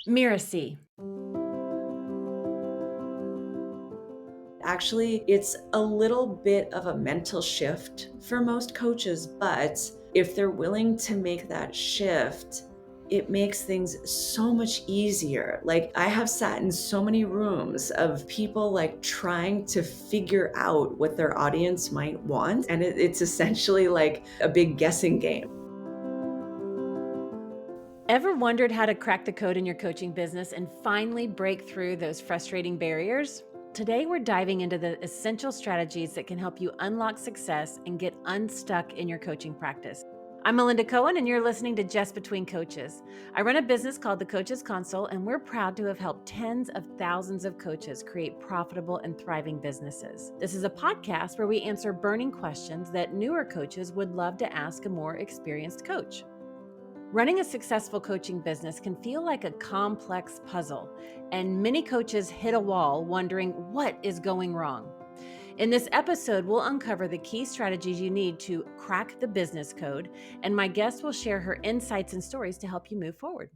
Mirasee. Actually, it's a little bit of a mental shift for most coaches, but if they're willing to make that shift, it makes things so much easier. Like, I have sat in so many rooms of people like trying to figure out what their audience might want, and it's essentially like a big guessing game. Ever wondered how to crack the code in your coaching business and finally break through those frustrating barriers? Today, we're diving into the essential strategies that can help you unlock success and get unstuck in your coaching practice. I'm Melinda Cohan, and you're listening to Just Between Coaches. I run a business called The Coaches Console, and we're proud to have helped tens of thousands of coaches create profitable and thriving businesses. This is a podcast where we answer burning questions that newer coaches would love to ask a more experienced coach. Running a successful coaching business can feel like a complex puzzle, and many coaches hit a wall wondering what is going wrong. In this episode, we'll uncover the key strategies you need to crack the business code, and my guest will share her insights and stories to help you move forward.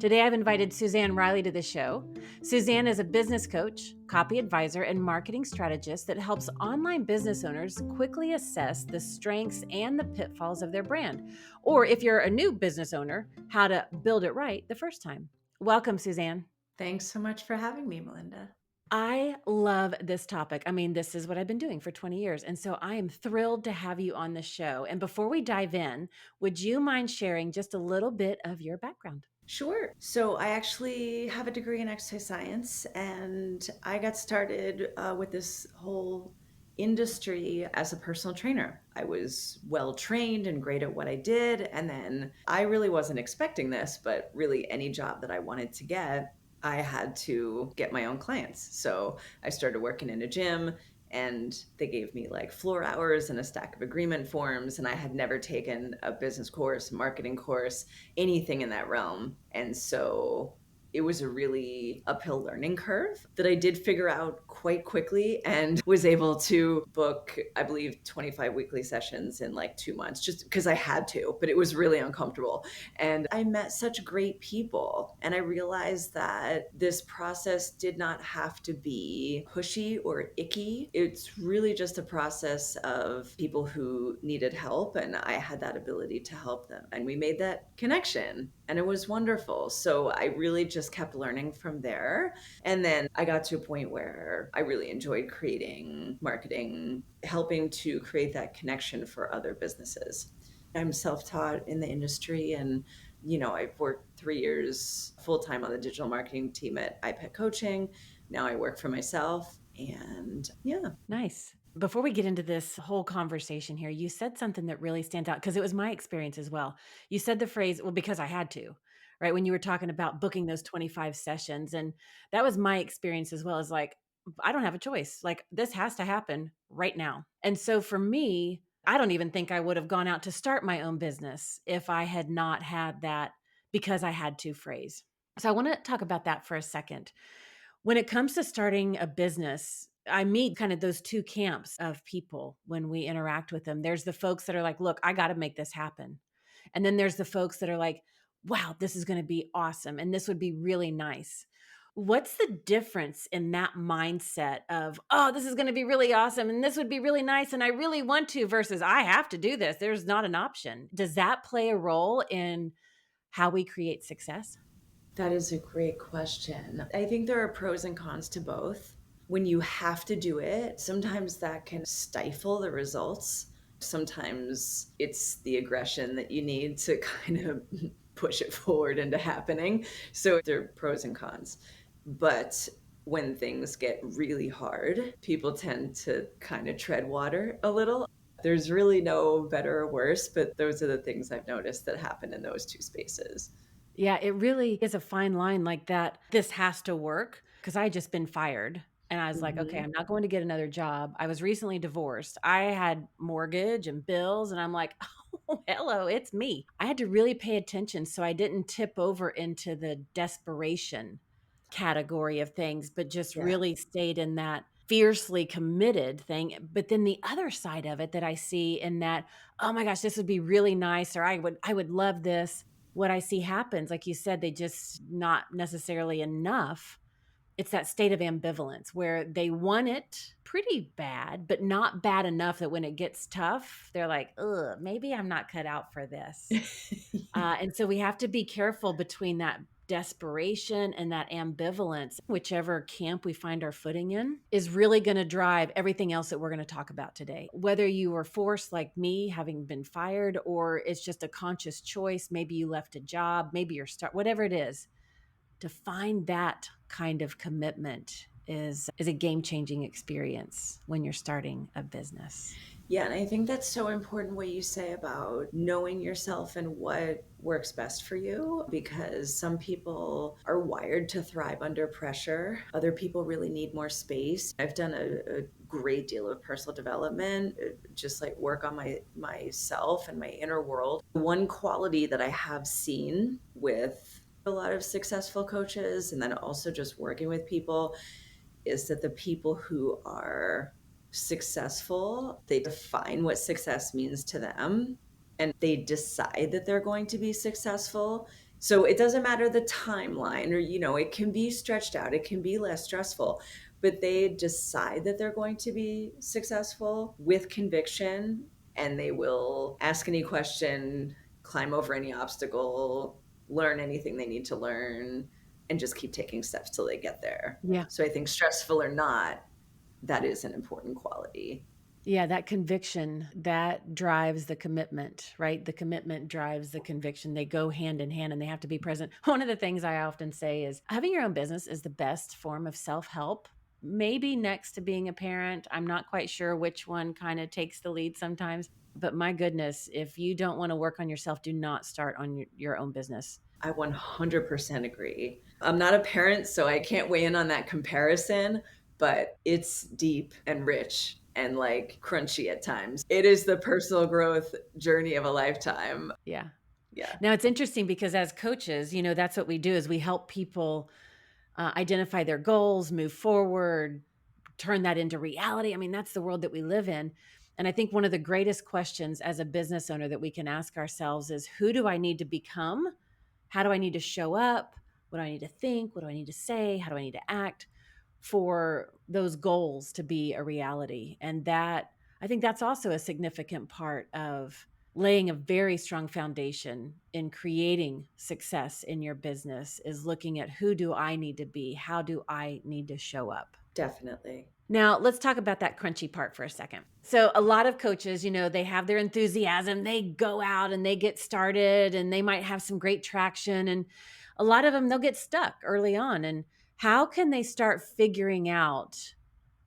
Today, I've invited Suzanne Reilley to the show. Suzanne is a business coach, copy advisor, and marketing strategist that helps online business owners quickly assess the strengths and the pitfalls of their brand. Or if you're a new business owner, how to build it right the first time. Welcome, Suzanne. Thanks so much for having me, Melinda. I love this topic. I mean, this is what I've been doing for 20 years. And so I am thrilled to have you on the show. And before we dive in, would you mind sharing just a little bit of your background? Sure. So I actually have a degree in exercise science, and I got started with this whole industry as a personal trainer. I was well trained and great at what I did. And then I really wasn't expecting this, but really any job that I wanted to get, I had to get my own clients. So I started working in a gym, and they gave me like floor hours and a stack of agreement forms. And I had never taken a business course, marketing course, anything in that realm. And so it was a really uphill learning curve that I did figure out quite quickly, and was able to book, I believe, 25 weekly sessions in like 2 months, just because I had to, but it was really uncomfortable. And I met such great people, and I realized that this process did not have to be pushy or icky. It's really just a process of people who needed help, and I had that ability to help them. And we made that connection, and it was wonderful. So I really just kept learning from there. And then I got to a point where I really enjoyed creating marketing, helping to create that connection for other businesses. I'm self-taught in the industry, and I've worked 3 years full-time on the digital marketing team at iPEC Coaching. Now I work for myself, and yeah. Nice. Before we get into this whole conversation here, you said something that really stands out because it was my experience as well. You said the phrase, well, because I had to, right? When you were talking about booking those 25 sessions. And that was my experience as well, as like, I don't have a choice. Like, this has to happen right now. And so for me, I don't even think I would have gone out to start my own business if I had not had that because I had to phrase. So I want to talk about that for a second. When it comes to starting a business, I meet kind of those two camps of people when we interact with them. There's the folks that are like, look, I got to make this happen. And then there's the folks that are like, wow, this is going to be awesome. And this would be really nice. What's the difference in that mindset of, oh, this is going to be really awesome and this would be really nice and I really want to versus I have to do this? There's not an option. Does that play a role in how we create success? That is a great question. I think there are pros and cons to both. When you have to do it, sometimes that can stifle the results. Sometimes it's the aggression that you need to kind of push it forward into happening. So there are pros and cons. But when things get really hard, people tend to kind of tread water a little. There's really no better or worse, but those are the things I've noticed that happen in those two spaces. Yeah, it really is a fine line like that. This has to work because I had just been fired. And I was like, okay, Mhm. I'm not going to get another job. I was recently divorced. I had mortgage and bills. And I'm like, oh, hello, it's me. I had to really pay attention so I didn't tip over into the desperation category of things, but just Yeah. really stayed in that fiercely committed thing. But then the other side of it that I see in that, oh my gosh, this would be really nice, or I would love this. What I see happens, like you said, they just not necessarily enough. It's that state of ambivalence where they want it pretty bad, but not bad enough that when it gets tough, they're like, ugh, maybe I'm not cut out for this. And so we have to be careful between that desperation and that ambivalence. Whichever camp we find our footing in is really going to drive everything else that we're going to talk about today. Whether you were forced like me, having been fired, or it's just a conscious choice, maybe you left a job, maybe you're whatever it is, to find that kind of commitment is a game-changing experience when you're starting a business. Yeah, and I think that's so important what you say about knowing yourself and what works best for you, because some people are wired to thrive under pressure. Other people really need more space. I've done a great deal of personal development, just like work on myself and my inner world. One quality that I have seen with a lot of successful coaches, and then also just working with people, is that the people who are successful, they define what success means to them and they decide that they're going to be successful. So it doesn't matter the timeline, or, it can be stretched out, it can be less stressful, but they decide that they're going to be successful with conviction, and they will ask any question, climb over any obstacle, learn anything they need to learn, and just keep taking steps till they get there. Yeah. So I think, stressful or not, that is an important quality. Yeah, that conviction, that drives the commitment, right? The commitment drives the conviction. They go hand in hand and they have to be present. One of the things I often say is having your own business is the best form of self-help, maybe next to being a parent. I'm not quite sure which one kind of takes the lead sometimes, but my goodness, if you don't want to work on yourself, do not start on your own business. I 100% agree. I'm not a parent, so I can't weigh in on that comparison, but it's deep and rich and like crunchy at times. It is the personal growth journey of a lifetime. Yeah. Yeah, Now it's interesting because as coaches, that's what we do is we help people identify their goals, move forward, turn that into reality. I mean, that's the world that we live in. And I think one of the greatest questions as a business owner that we can ask ourselves is, who do I need to become? How do I need to show up? What do I need to think? What do I need to say? How do I need to act for those goals to be a reality? And I think that's also a significant part of laying a very strong foundation in creating success in your business, is looking at, who do I need to be? How do I need to show up? definitely. Now, let's talk about that crunchy part for a second. So, a lot of coaches, they have their enthusiasm, they go out and they get started and they might have some great traction. And a lot of them, they'll get stuck early on. And how can they start figuring out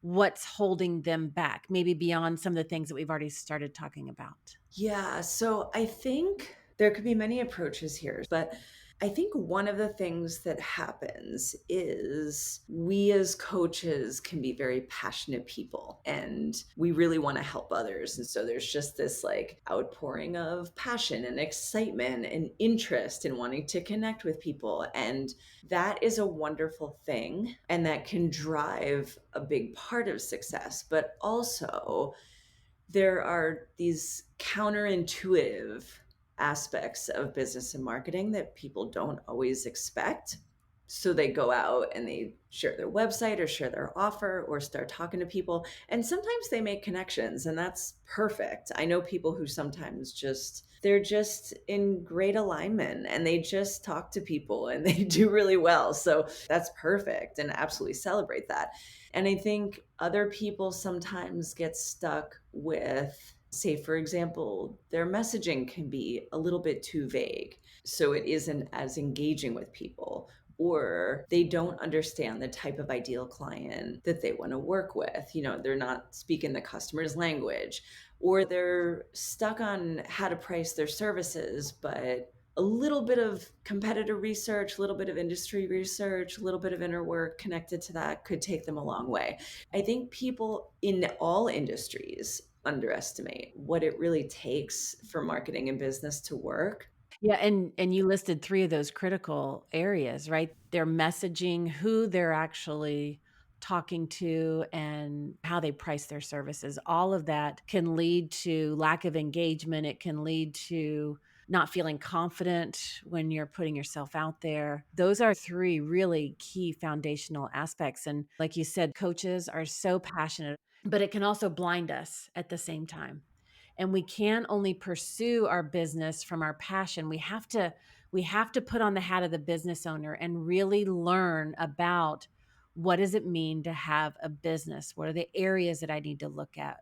what's holding them back, maybe beyond some of the things that we've already started talking about? Yeah, so I think there could be many approaches here, but I think one of the things that happens is we as coaches can be very passionate people and we really want to help others. And so there's just this like outpouring of passion and excitement and interest in wanting to connect with people. And that is a wonderful thing. And that can drive a big part of success. But also, there are these counterintuitive aspects of business and marketing that people don't always expect. So they go out and they share their website or share their offer or start talking to people. And sometimes they make connections, and that's perfect. I know people who sometimes they're just in great alignment and they just talk to people and they do really well. So that's perfect, and absolutely celebrate that. And I think other people sometimes get stuck with, say, for example, their messaging can be a little bit too vague. So it isn't as engaging with people, or they don't understand the type of ideal client that they want to work with. They're not speaking the customer's language, or they're stuck on how to price their services, but a little bit of competitor research, a little bit of industry research, a little bit of inner work connected to that could take them a long way. I think people in all industries underestimate what it really takes for marketing and business to work. Yeah, and you listed 3 of those critical areas, right? Their messaging, who they're actually talking to and how they price their services. All of that can lead to lack of engagement. It can lead to not feeling confident when you're putting yourself out there. Those are three really key foundational aspects. And like you said, coaches are so passionate, but it can also blind us at the same time. And we can only pursue our business from our passion. We have to put on the hat of the business owner and really learn about what does it mean to have a business? What are the areas that I need to look at?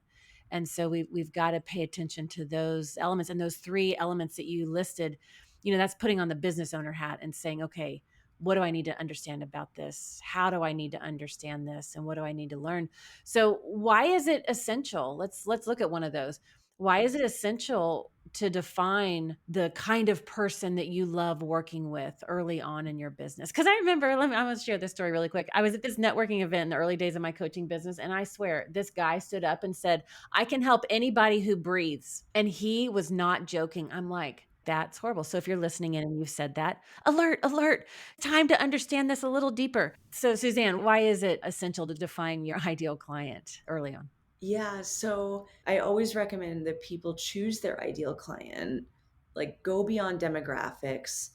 And so we've got to pay attention to those elements, and those three elements that you listed. That's putting on the business owner hat and saying, okay, what do I need to understand about this? How do I need to understand this? And what do I need to learn? So why is it essential? Let's look at one of those. Why is it essential to define the kind of person that you love working with early on in your business? Because I remember, I'm going to share this story really quick. I was at this networking event in the early days of my coaching business, and I swear this guy stood up and said, I can help anybody who breathes. And he was not joking. I'm like, that's horrible. So if you're listening in and you've said that, alert, alert, time to understand this a little deeper. So Suzanne, why is it essential to define your ideal client early on? Yeah, so I always recommend that people choose their ideal client, like go beyond demographics.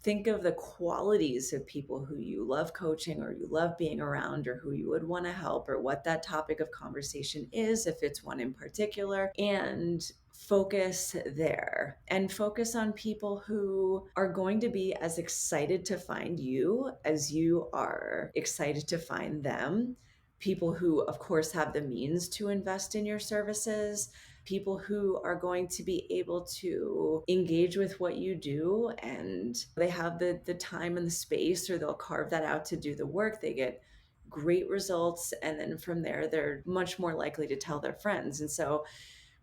Think of the qualities of people who you love coaching or you love being around or who you would want to help or what that topic of conversation is, if it's one in particular, and focus there and focus on people who are going to be as excited to find you as you are excited to find them. People who, of course, have the means to invest in your services, people who are going to be able to engage with what you do, and they have the time and the space, or they'll carve that out to do the work. They get great results. And then from there, they're much more likely to tell their friends. And so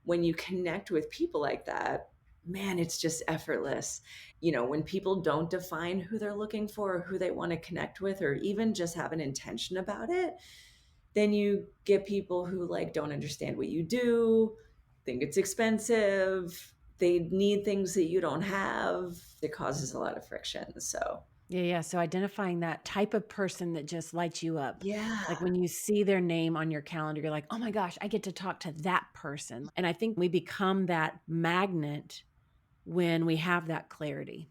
when you connect with people like that, man, it's just effortless. When people don't define who they're looking for or who they want to connect with, or even just have an intention about it, then you get people who like don't understand what you do, think it's expensive, they need things that you don't have. It causes a lot of friction. So, Yeah, yeah. So identifying that type of person that just lights you up. Like yeah. when you see their name on your calendar, you're like, oh my gosh, I get to talk to that person. And I think we become that magnet when we have that clarity.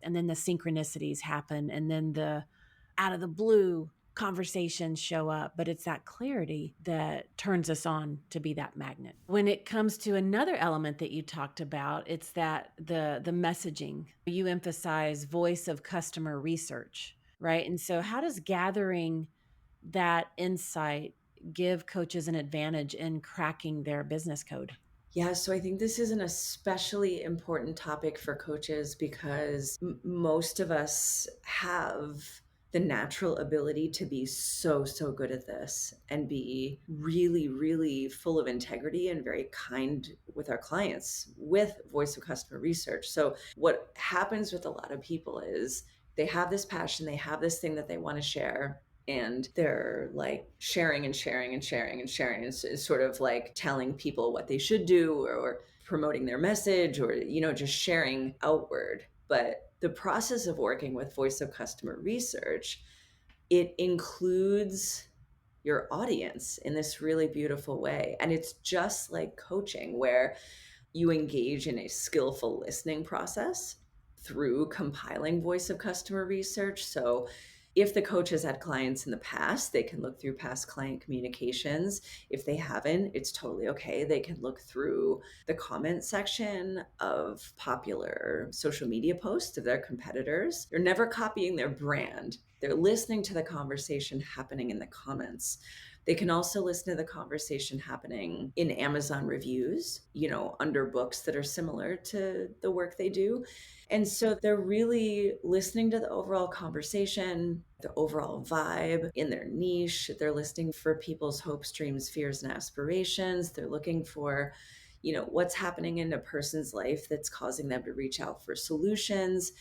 And then the synchronicities happen. And then the out of the blue conversations show up, but it's that clarity that turns us on to be that magnet. When it comes to another element that you talked about, it's that the messaging. You emphasize voice of customer research, right? And so how does gathering that insight give coaches an advantage in cracking their business code? Yeah, so I think this is an especially important topic for coaches because most of us have the natural ability to be so good at this and be really, really full of integrity and very kind with our clients with voice of customer research. So, what happens with a lot of people is they have this passion, they have this thing that they want to share, and they're like sharing and sharing and sharing and sharing. It's sort of like telling people what they should do, or promoting their message, or just sharing outward. But the process of working with voice of customer research, it includes your audience in this really beautiful way. And it's just like coaching, where you engage in a skillful listening process through compiling voice of customer research. So if the coach has had clients in the past, they can look through past client communications. If they haven't, it's totally okay. They can look through the comment section of popular social media posts of their competitors. They're never copying their brand. They're listening to the conversation happening in the comments. They can also listen to the conversation happening in Amazon reviews, under books that are similar to the work they do. And so they're really listening to the overall conversation, the overall vibe in their niche. They're listening for people's hopes, dreams, fears, and aspirations. They're looking for, what's happening in a person's life that's causing them to reach out for solutions.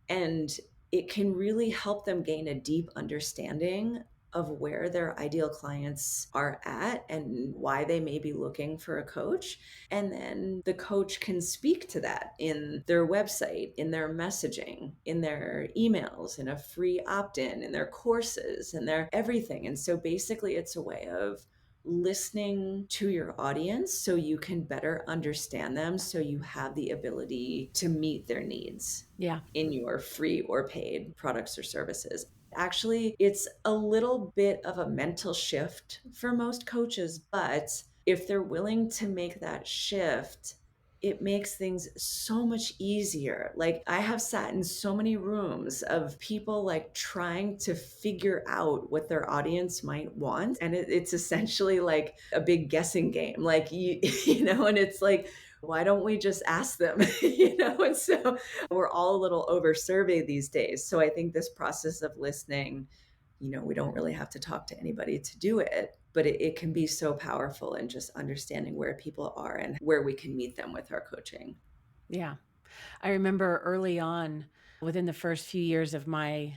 And it can really help them gain a deep understanding of where their ideal clients are at and why they may be looking for a coach. And then the coach can speak to that in their website, in their messaging, in their emails, in a free opt-in, in their courses, and their everything. And so basically it's a way of listening to your audience so you can better understand them, so you have the ability to meet their needs Yeah. in your free or paid products or services. Actually, it's a little bit of a mental shift for most coaches, but if they're willing to make that shift, it makes things so much easier. Like, I have sat in so many rooms of people like trying to figure out what their audience might want. And it's essentially like a big guessing game. Like, and it's like, why don't we just ask them? And so we're all a little over surveyed these days. So I think this process of listening, we don't really have to talk to anybody to do it, but it can be so powerful in just understanding where people are and where we can meet them with our coaching. Yeah. I remember early on, within the first few years of my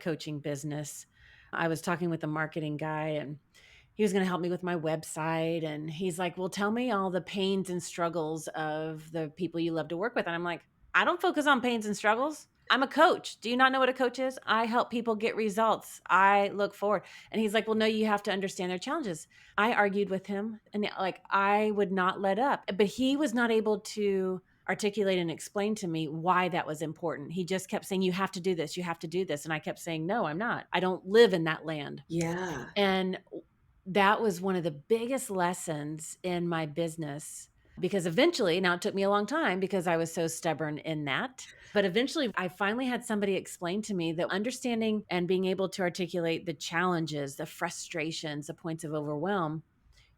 coaching business, I was talking with a marketing guy, and he was going to help me with my website, and he's like, "Well, tell me all the pains and struggles of the people you love to work with." And I'm like, "I don't focus on pains and struggles. I'm a coach. Do you not know what a coach is? I help people get results. I look forward." And he's like, "Well, no, you have to understand their challenges." I argued with him, and like I would not let up. But he was not able to articulate and explain to me why that was important. He just kept saying, "You have to do this. You have to do this." And I kept saying, "No, I'm not. I don't live in that land." Yeah. And that was one of the biggest lessons in my business, because eventually, now it took me a long time because I was so stubborn in that, but eventually I finally had somebody explain to me that understanding and being able to articulate the challenges, the frustrations, the points of overwhelm,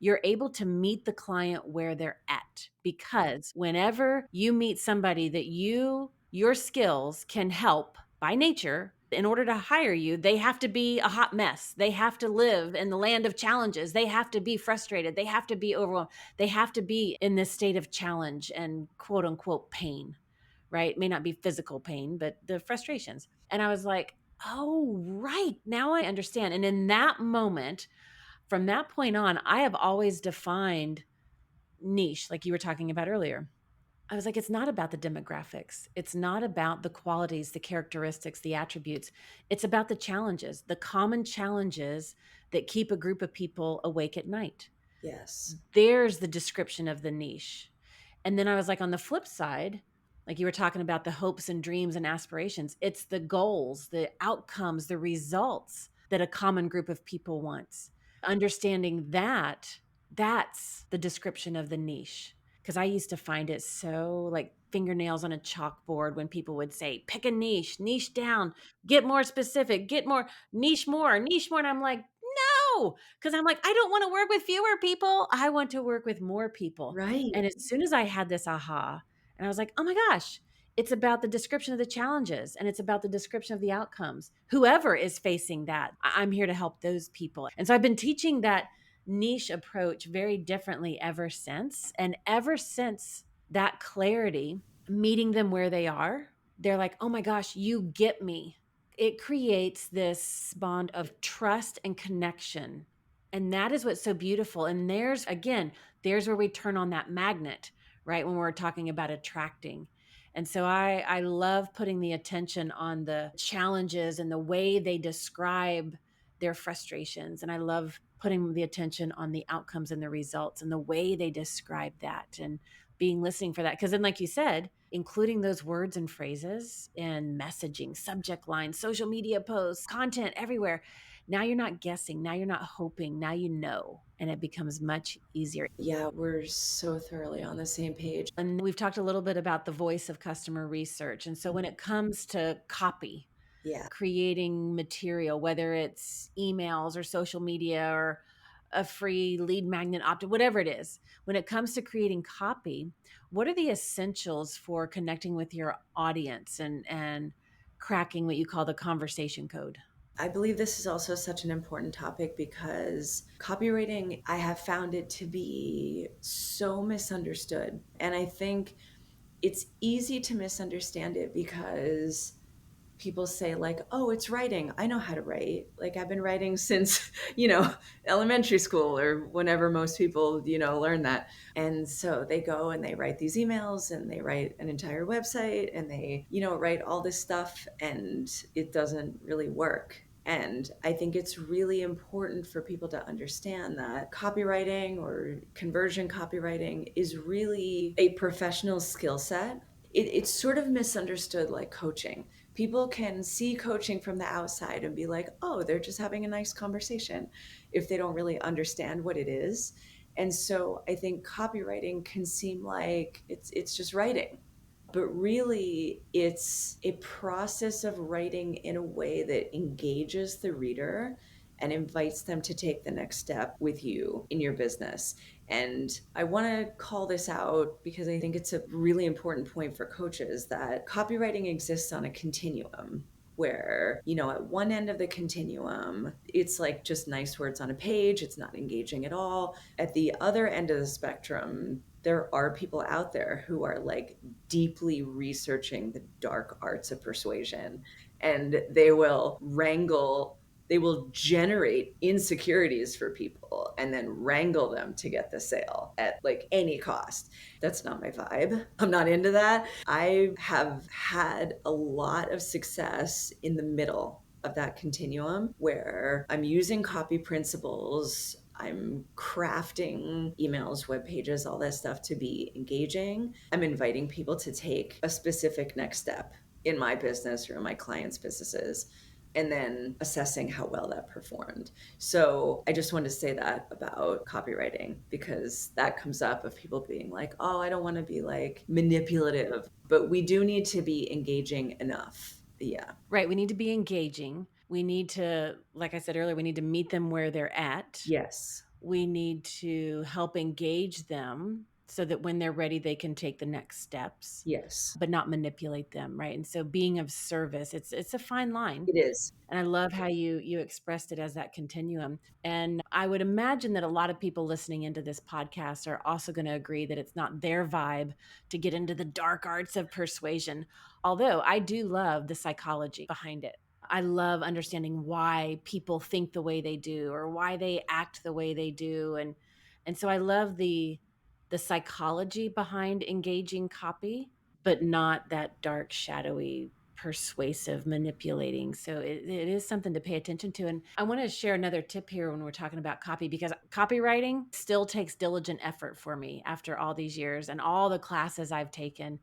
you're able to meet the client where they're at. Because whenever you meet somebody that your skills can help by nature, in order to hire you, they have to be a hot mess. They have to live in the land of challenges. They have to be frustrated. They have to be overwhelmed. They have to be in this state of challenge and quote unquote pain, right? It may not be physical pain, but the frustrations. And I was like, oh, right. Now I understand. And in that moment, from that point on, I have always defined niche, like you were talking about earlier. I was like, it's not about the demographics. It's not about the qualities, the characteristics, the attributes. It's about the challenges, the common challenges that keep a group of people awake at night. Yes. There's the description of the niche. And then I was like, on the flip side, like you were talking about the hopes and dreams and aspirations, it's the goals, the outcomes, the results that a common group of people wants. Understanding that, that's the description of the niche. Because I used to find it so like fingernails on a chalkboard when people would say, pick a niche down, get more specific, get more, niche more, niche more. And I'm like, no, because I'm like, I don't want to work with fewer people. I want to work with more people. Right. And as soon as I had this aha, and I was like, oh my gosh, it's about the description of the challenges and it's about the description of the outcomes. Whoever is facing that, I'm here to help those people. And so I've been teaching that niche approach very differently ever since. And ever since that clarity, meeting them where they are, they're like, oh my gosh, you get me. It creates this bond of trust and connection. And that is what's so beautiful. And there's where we turn on that magnet, right? When we're talking about attracting. And so I love putting the attention on the challenges and the way they describe their frustrations. And I love putting the attention on the outcomes and the results and the way they describe that and being listening for that. Because then, like you said, including those words and phrases in messaging, subject lines, social media posts, content everywhere. Now you're not guessing. Now you're not hoping. Now you know. And it becomes much easier. Yeah, we're so thoroughly on the same page. And we've talked a little bit about the voice of customer research. And so when it comes to copy, Yeah. creating material, whether it's emails or social media or a free lead magnet opt, whatever it is, when it comes to creating copy, what are the essentials for connecting with your audience and cracking what you call the conversation code? I believe this is also such an important topic because copywriting, I have found it to be so misunderstood. And I think it's easy to misunderstand it because people say like, oh, it's writing. I know how to write. Like I've been writing since, elementary school or whenever most people, learn that. And so they go and they write these emails and they write an entire website and they, write all this stuff and it doesn't really work. And I think it's really important for people to understand that copywriting or conversion copywriting is really a professional skill set. It's sort of misunderstood like coaching. People can see coaching from the outside and be like, oh, they're just having a nice conversation if they don't really understand what it is. And so I think copywriting can seem like it's just writing, but really it's a process of writing in a way that engages the reader and invites them to take the next step with you in your business. And I want to call this out because I think it's a really important point for coaches that copywriting exists on a continuum where, at one end of the continuum, it's like just nice words on a page, it's not engaging at all. At the other end of the spectrum, there are people out there who are like deeply researching the dark arts of persuasion, and they will generate insecurities for people and then wrangle them to get the sale at like any cost. That's not my vibe. I'm not into that. I have had a lot of success in the middle of that continuum where I'm using copy principles, I'm crafting emails, web pages, all that stuff to be engaging. I'm inviting people to take a specific next step in my business or in my clients' businesses, and then assessing how well that performed. So I just wanted to say that about copywriting because that comes up of people being like, oh, I don't want to be like manipulative, but we do need to be engaging enough. Yeah. Right. We need to be engaging. We need to, like I said earlier, we need to meet them where they're at. Yes. We need to help engage them so that when they're ready, they can take the next steps, Yes. but not manipulate them. Right. And so being of service, it's a fine line. It is. And I love how you expressed it as that continuum. And I would imagine that a lot of people listening into this podcast are also going to agree that it's not their vibe to get into the dark arts of persuasion. Although I do love the psychology behind it. I love understanding why people think the way they do or why they act the way they do. And so I love the psychology behind engaging copy, but not that dark, shadowy, persuasive, manipulating. So it is something to pay attention to. And I want to share another tip here when we're talking about copy, because copywriting still takes diligent effort for me after all these years and all the classes I've taken.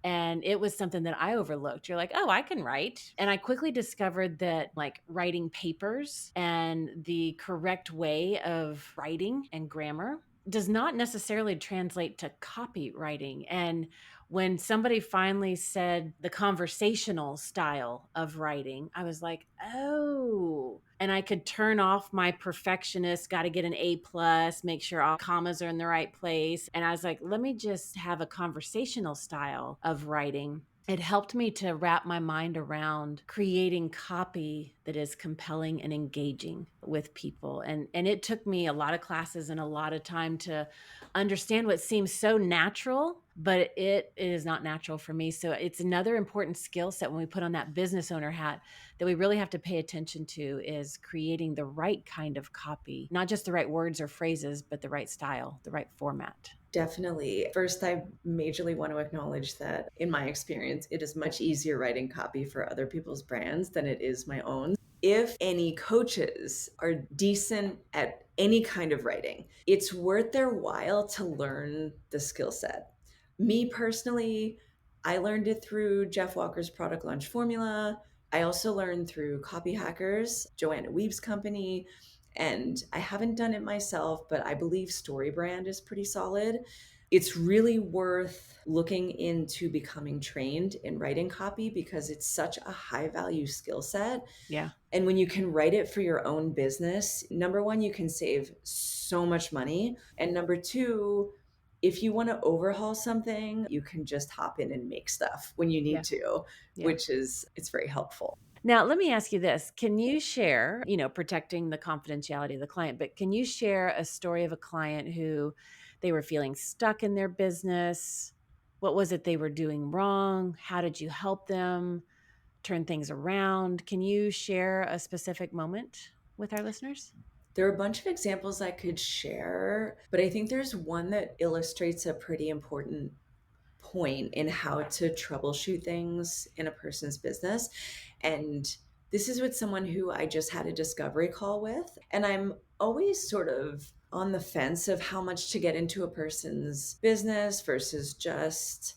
And it was something that I overlooked. You're like, oh, I can write. And I quickly discovered that like writing papers and the correct way of writing and grammar does not necessarily translate to copywriting. And when somebody finally said the conversational style of writing, I was like, oh, and I could turn off my perfectionist, got to get an A plus, make sure all commas are in the right place. And I was like, let me just have a conversational style of writing. It helped me to wrap my mind around creating copy that is compelling and engaging with people. And it took me a lot of classes and a lot of time to understand what seems so natural, but it is not natural for me. So it's another important skill set when we put on that business owner hat that we really have to pay attention to is creating the right kind of copy, not just the right words or phrases, but the right style, the right format. Definitely. First, I majorly want to acknowledge that in my experience, it is much easier writing copy for other people's brands than it is my own. If any coaches are decent at any kind of writing, it's worth their while to learn the skill set. Me personally, I learned it through Jeff Walker's Product Launch Formula. I also learned through Copy Hackers, Joanna Weave's company. And I haven't done it myself, but I believe StoryBrand is pretty solid. It's really worth looking into becoming trained in writing copy because it's such a high value skill set. Yeah. And when you can write it for your own business, number one, you can save so much money. And number two, if you want to overhaul something, you can just hop in and make stuff when you Yeah. need to, Yeah. which is, it's very helpful. Now, let me ask you this. Can you share, protecting the confidentiality of the client, but can you share a story of a client who they were feeling stuck in their business? What was it they were doing wrong? How did you help them? turn things around. Can you share a specific moment with our listeners? There are a bunch of examples I could share, but I think there's one that illustrates a pretty important point in how to troubleshoot things in a person's business. And this is with someone who I just had a discovery call with. And I'm always sort of on the fence of how much to get into a person's business versus just,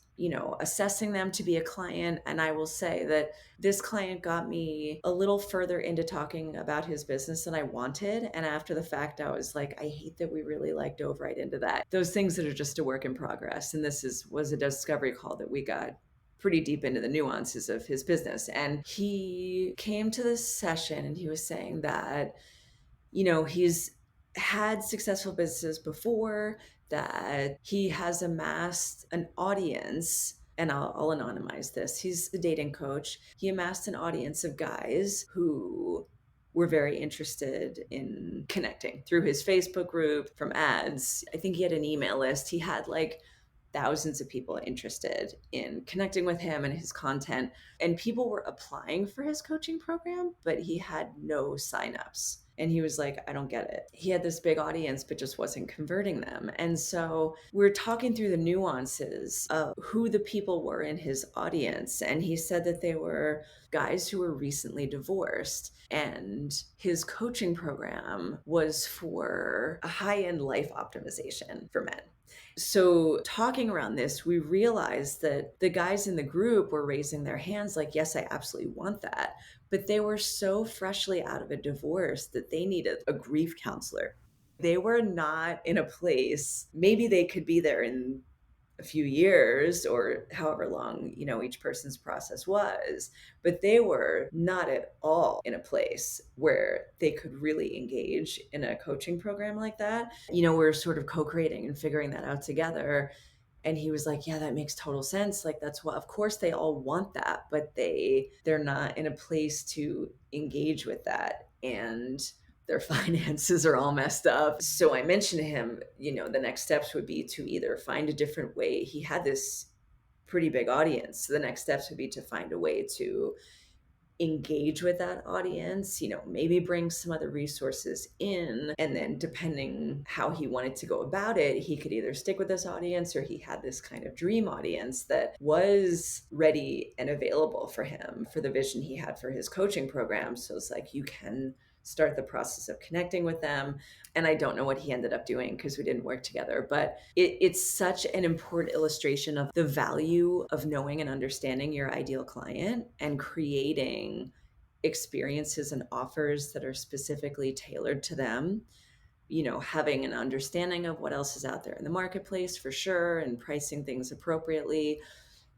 assessing them to be a client. And I will say that this client got me a little further into talking about his business than I wanted. And after the fact, I was like, I hate that we really dove right into that. Those things that are just a work in progress. And was a discovery call that we got pretty deep into the nuances of his business. And he came to this session and he was saying that, he's had successful businesses before, that he has amassed an audience. And I'll anonymize this. He's the dating coach. He amassed an audience of guys who were very interested in connecting through his Facebook group, from ads. I think he had an email list. He had thousands of people interested in connecting with him and his content. And people were applying for his coaching program, but he had no signups. And he was like, I don't get it. He had this big audience, but just wasn't converting them. And so we're talking through the nuances of who the people were in his audience. And he said that they were guys who were recently divorced. And his coaching program was for a high-end life optimization for men. So talking around this, we realized that the guys in the group were raising their hands like, yes, I absolutely want that. But they were so freshly out of a divorce that they needed a grief counselor. They were not in a place, maybe they could be there in a few years or however long, each person's process was, but they were not at all in a place where they could really engage in a coaching program like that. We're sort of co-creating and figuring that out together. And he was like, yeah, that makes total sense. That's what, of course they all want that, but they're not in a place to engage with that. And their finances are all messed up. So I mentioned to him, the next steps would be to either find a different way. He had this pretty big audience. So the next steps would be to find a way to engage with that audience, maybe bring some other resources in. And then depending how he wanted to go about it, he could either stick with this audience or he had this kind of dream audience that was ready and available for him for the vision he had for his coaching program. So it's like, you can start the process of connecting with them. And I don't know what he ended up doing because we didn't work together, but it's such an important illustration of the value of knowing and understanding your ideal client and creating experiences and offers that are specifically tailored to them. Having an understanding of what else is out there in the marketplace for sure, and pricing things appropriately.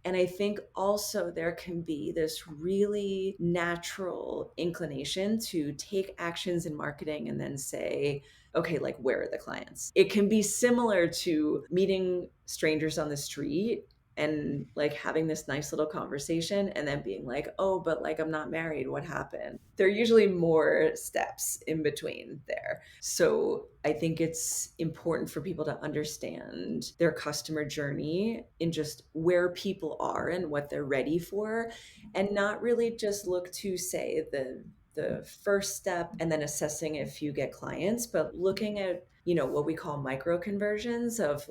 And I think also there can be this really natural inclination to take actions in marketing and then say, okay, where are the clients? It can be similar to meeting strangers on the street and having this nice little conversation and then being like, oh, but I'm not married. What happened? There are usually more steps in between there. So I think it's important for people to understand their customer journey in just where people are and what they're ready for, and not really just look to say the first step and then assessing if you get clients, but looking at what we call micro conversions of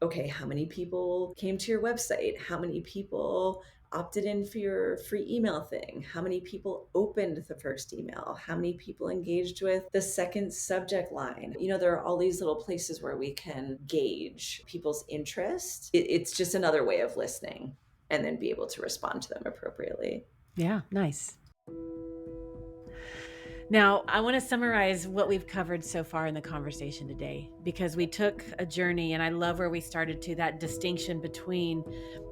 okay, how many people came to your website? How many people opted in for your free email thing? How many people opened the first email? How many people engaged with the second subject line? There are all these little places where we can gauge people's interest. It's just another way of listening and then be able to respond to them appropriately. Yeah, nice. Now, I want to summarize what we've covered so far in the conversation today, because we took a journey, and I love where we started to that distinction between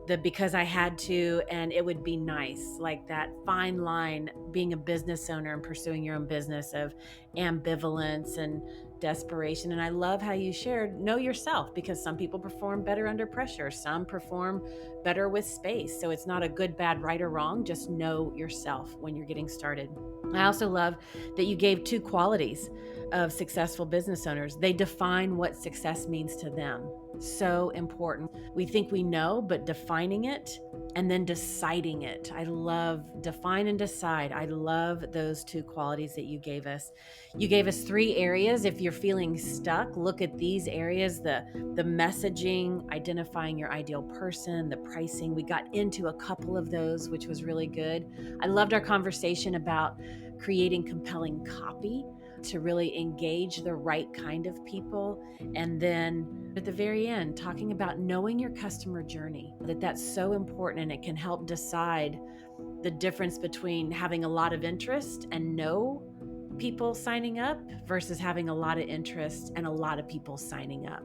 the because I had to and it would be nice, like that fine line being a business owner and pursuing your own business of ambivalence and desperation. And I love how you shared know yourself, because some people perform better under pressure, some perform better with space. So it's not a good, bad, right, or wrong. Just know yourself when you're getting started. I also love that you gave two qualities of successful business owners. They define what success means to them. So important. We think we know, but defining it and then deciding it. I love define and decide. I love those two qualities that you gave us. You gave us 3 areas. If you're feeling stuck, look at these areas, the messaging, identifying your ideal person, the pricing. We got into a couple of those, which was really good. I loved our conversation about creating compelling copy to really engage the right kind of people. And then at the very end, talking about knowing your customer journey, that's so important, and it can help decide the difference between having a lot of interest and no people signing up versus having a lot of interest and a lot of people signing up.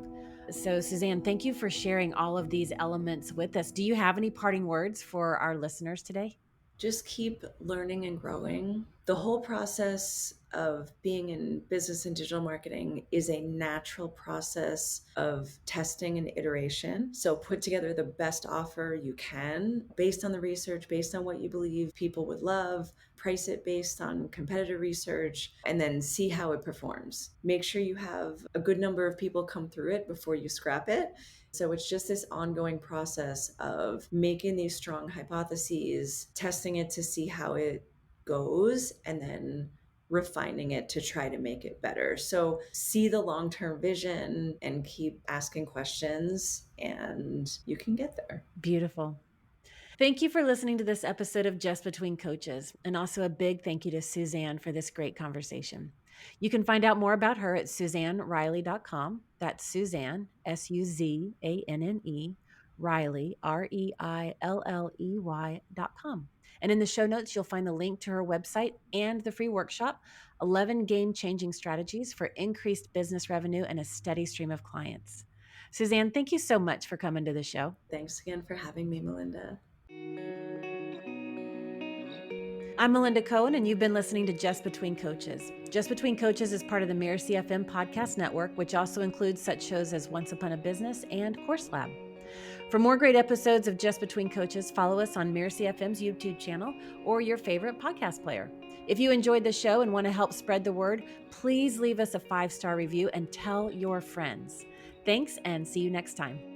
So, Suzanne, thank you for sharing all of these elements with us. Do you have any parting words for our listeners today? Just keep learning and growing. The whole process of being in business and digital marketing is a natural process of testing and iteration. So put together the best offer you can based on the research, based on what you believe people would love, price it based on competitor research, and then see how it performs. Make sure you have a good number of people come through it before you scrap it. So it's just this ongoing process of making these strong hypotheses, testing it to see how it goes, and then refining it to try to make it better. So see the long-term vision and keep asking questions, and you can get there. Beautiful. Thank you for listening to this episode of Just Between Coaches, and also a big thank you to Suzanne for this great conversation. You can find out more about her at SuzanneReilley.com. That's Suzanne, Suzanne, Reilley, Reilley.com. And in the show notes, you'll find the link to her website and the free workshop, 11 game-changing strategies for increased business revenue and a steady stream of clients. Suzanne, thank you so much for coming to the show. Thanks again for having me, Melinda. I'm Melinda Cohan, and you've been listening to Just Between Coaches. Just Between Coaches is part of the Mirasee FM podcast network, which also includes such shows as Once Upon a Business and Course Lab. For more great episodes of Just Between Coaches, follow us on Mirasee FM's YouTube channel or your favorite podcast player. If you enjoyed the show and want to help spread the word, please leave us a 5-star review and tell your friends. Thanks, and see you next time.